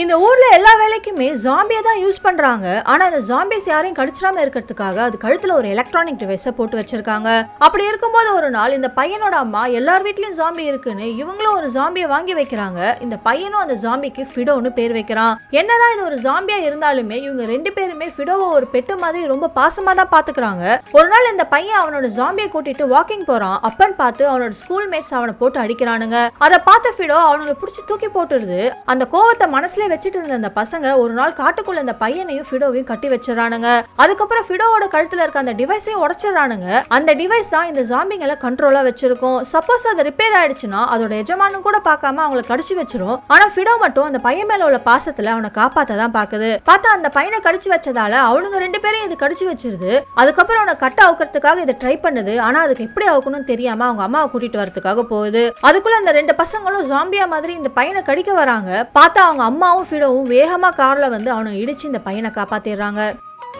இந்த ஊர்ல எல்லா வேலைக்குமே ஜாம்பியை தான் யூஸ் பண்றாங்க. ஆனா இந்த ஜாம்பிஸ் யாரையும் கடிச்சிடாம இருக்கிறதுக்காக அது கழுத்துல ஒரு எலக்ட்ரானிக் டிவைஸை போட்டு வச்சிருக்காங்க. அப்படி இருக்கும்போது ஒரு நாள் இந்த பையனோட அம்மா எல்லார் வீட்லயும் ஜாம்பி இருக்குன்னு இவங்களும் ஒரு ஜாம்பியை வாங்கி வைக்கிறாங்க. இந்த பையனும் அந்த ஜாம்பிக்கு ஃபிடோன்னு பேர் வைக்கிறான். என்னதான் இது ஒரு ஜாம்பியா இருந்தாலுமே இவங்க ரெண்டு பேருமே ஃபிடோவை ஒரு பெட்டு மாதிரி ரொம்ப பாசமா தான் பாத்துக்கிறாங்க. ஒரு நாள் இந்த பையன் அவனோட ஜாம்பியை கூட்டிட்டு வாக்கிங் போறான். அப்பன்னு பார்த்து அவனோட ஸ்கூல் மேட்ஸ் அவனை போட்டு அடிக்கிறானுங்க. அதை பார்த்த ஃபிடோ அவனை பிடிச்சி தூக்கி போட்டுருது. அந்த கோவத்தை மனசுல வச்சிட்டு இருந்த அந்த பசங்க ஒரு நாள் காட்டுக்குள்ள அந்த பையனையும் ஃபிடோவையும் கட்டி வச்சிடறானுங்க. அதுக்கப்புறம் ஃபிடோவோட கழுத்துல இருக்க அந்த டிவைஸையும் உடைச்சிடறானுங்க. அந்த டிவைஸ் தான் இந்த ஜாம்பிங்களை கண்ட்ரோலா வச்சிருக்கும். சப்போஸ் அது ரிப்பேர் ஆயிடுச்சுன்னா அதோட எஜமானும் கூட பார்க்காம அவங்களை கடிச்சு வச்சிரும். ஆனா ஃபிடோ மட்டும் அந்த பையன் மேல உள்ள பாசத்துல அவனை காப்பாத்த தான் பாக்குது. பார்த்தா அந்த பையனை கடிச்சு வச்சதால அவனுங்க ரெண்டு பேரையும் இது கடிச்சு வச்சிருது. அதுக்கப்புறம் அவனை கட்ட அவுக்கிறதுக்காக இதை ட்ரை பண்ணுது. ஆனா அதுக்கு எப்படி அவுக்கணும்னு தெரியாம அவங்க அம்மாவை கூட்டிட்டு வரதுக்காக போகுது. அதுக்குள்ள அந்த ரெண்டு பசங்களும் ஜாம்பியா மாதிரி இந்த பையனை கடிக்க வராங்க. பார்த்தா அவங்க அம்மாவும் ஃபிடோவும் வேகமா கார்ல வந்து அவனை இடிச்சு இந்த பையனை காப்பாத்திடுறாங்க.